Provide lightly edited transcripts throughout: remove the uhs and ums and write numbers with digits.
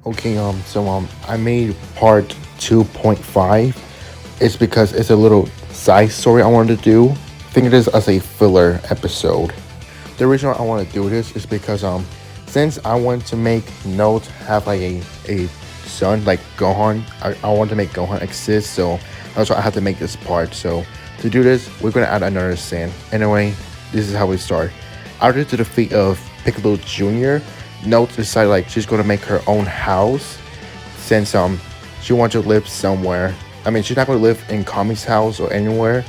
Okay, I made part 2.5. It's because it's a little side story I wanted to do. Think of this as a filler episode. The reason I want to do this is because since I want to make Note have like a son like Gohan, I want to make Gohan exist, so that's why I have to make this part. So to do this, we're gonna add another Saiyan. Anyway, this is how we start. After the defeat of Piccolo Jr., Note decided like she's gonna make her own house since she wants to live somewhere. I mean, she's not gonna live in Kami's house or anywhere.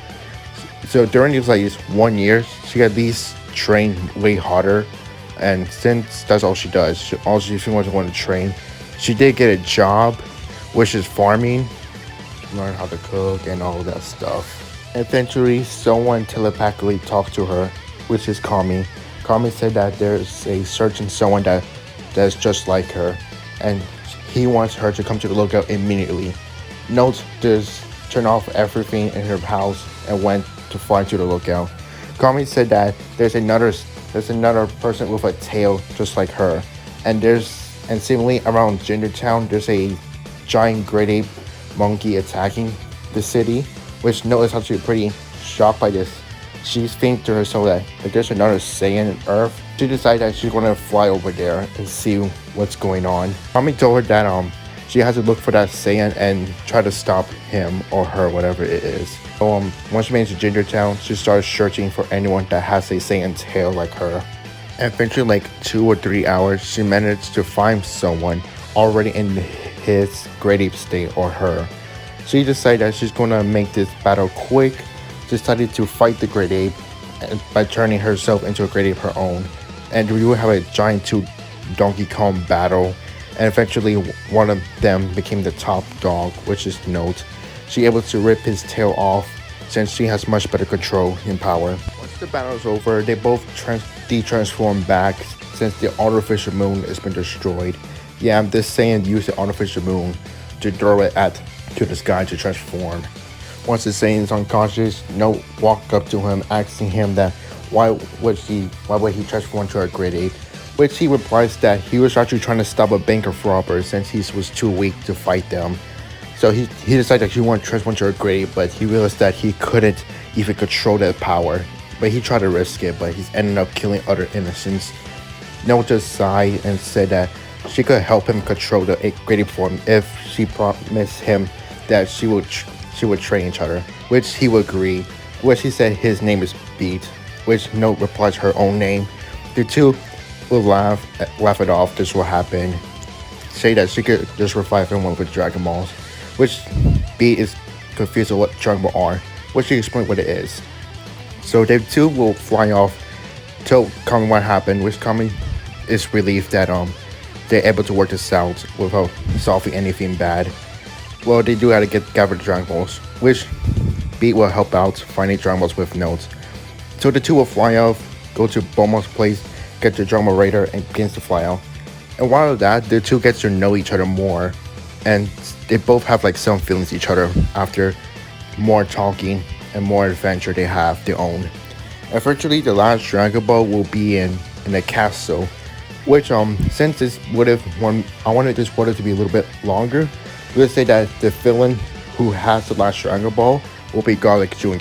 So during these like 1 year, she at least train way harder. And since that's all she does, she wants to want to train. She did get a job, which is farming, learn how to cook and all that stuff. Eventually, someone telepathically talked to her, which is Kami. Kami said that there's a certain someone that's just like her, and he wants her to come to the lookout immediately. Note just turned off everything in her house and went to fly to the lookout. Kami said that there's another person with a tail just like her, and seemingly around Town there's a giant great ape monkey attacking the city, which Note is actually pretty shocked by this. She's thinking to herself that if there's another Saiyan on Earth, she decides that she's gonna fly over there and see what's going on. Kami told her that she has to look for that Saiyan and try to stop him or her, whatever it is. So once she made it to Town, she started searching for anyone that has a Saiyan tail like her. Eventually, like 2 or 3 hours, she managed to find someone already in his great ape state or her. She decided that she's gonna make this battle quick. Decided to fight the great ape by turning herself into a great ape her own, and we will have a giant 2 Donkey Kong battle. And eventually, one of them became the top dog, which is Note. She able to rip his tail off since she has much better control and power. Once the battle is over, they both de-transform back since the artificial moon has been destroyed. Yeah, this Saiyan used the artificial moon to throw it to the sky to transform. Once the Saiyan is unconscious, Note walked up to him, asking him that why would he transform into a great ape, which he replies that he was actually trying to stop a bank of robbers since he was too weak to fight them. So he decided that he wanted to transform into a great ape, but he realized that he couldn't even control that power. But he tried to risk it, but he's ended up killing other innocents. Note just sighed and said that she could help him control the great ape form if she promised him that she would train each other, which he would agree. Which he said his name is Beat, which Note replies her own name. The two will laugh it off. This will happen. Say that she could just revive everyone with Dragon Balls, which Beat is confused with what Dragon Ball are, which she explained what it is. So they two will fly off, tell Kami what happened, which Kami is relieved that they're able to work this out without solving anything bad. Well, they do have to gather the Dragon Balls, which Beat will help out finding Dragon Balls with Note. So the two will fly off, go to Bulma's place, get the Dragon Ball Raider, and begins to fly out. And while that, the two get to know each other more, and they both have like some feelings each other after more talking and more adventure they have their own. Eventually, the last Dragon Ball will be in a castle, which since I wanted this water to be a little bit longer. Let's say that the villain who has the last Dragon Ball will be Garlic Jr.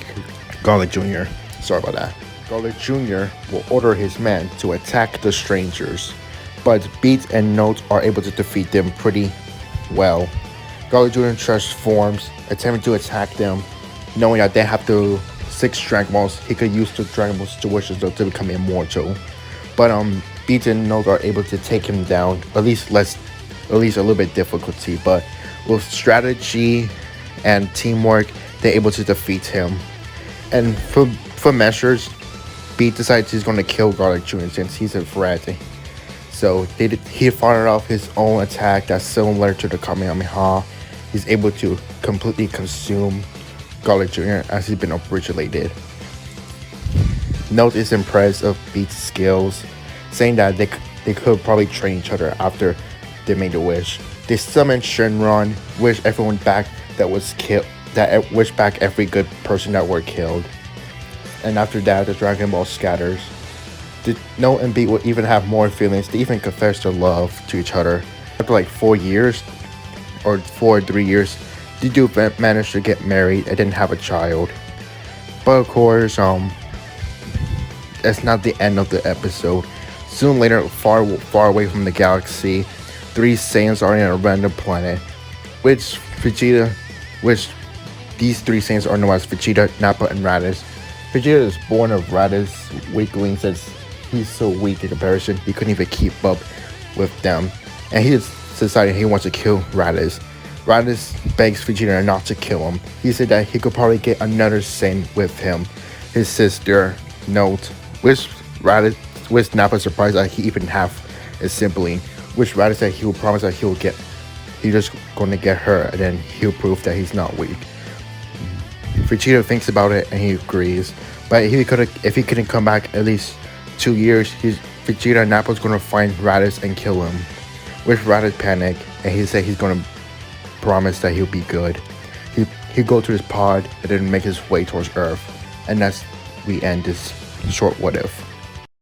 Sorry about that. Garlic Jr. will order his men to attack the strangers, but Beat and Note are able to defeat them pretty well. Garlic Jr. transforms, attempting to attack them, knowing that they have the 6 Dragon Balls. He could use the Dragon Balls to wish to become immortal. But Beat and Note are able to take him down, at least a little bit difficulty, but with strategy and teamwork, they're able to defeat him. And for measures, Beat decides he's going to kill Garlic Jr. since he's a threat. So he fired off his own attack that's similar to the Kamehameha. He's able to completely consume Garlic Jr. as he's been originally did. Note is impressed of Beat's skills, saying that they could probably train each other after they made a wish. They summoned Shenron, wish everyone back that was killed, wish back every good person that were killed. And after that, the Dragon Ball scatters. Note and Beat will even have more feelings. They even confess their love to each other. after like 4 years or 3 years, the dude managed to get married and then have a child. But of course, that's not the end of the episode. Soon later, far away from the galaxy, three Saiyans are in a random planet, which these three Saiyans are known as Vegeta, Nappa, and Raditz. Vegeta is born of Raditz weakling, since he's so weak in comparison, he couldn't even keep up with them. And he decided he wants to kill Raditz. Raditz begs Vegeta not to kill him. He said that he could probably get another Saiyan with him, his sister, Note, which Nappa surprised that he even have a sibling, which Raditz said he will promise that he's just going to get her, and then he'll prove that he's not weak. Vegeta thinks about it and he agrees, but if he couldn't come back at least 2 years, Vegeta and Nappa's going to find Raditz and kill him. Which Raditz panicked, and he said he's going to promise that he'll be good. He'll go to his pod and then make his way towards Earth, and we end this short what if.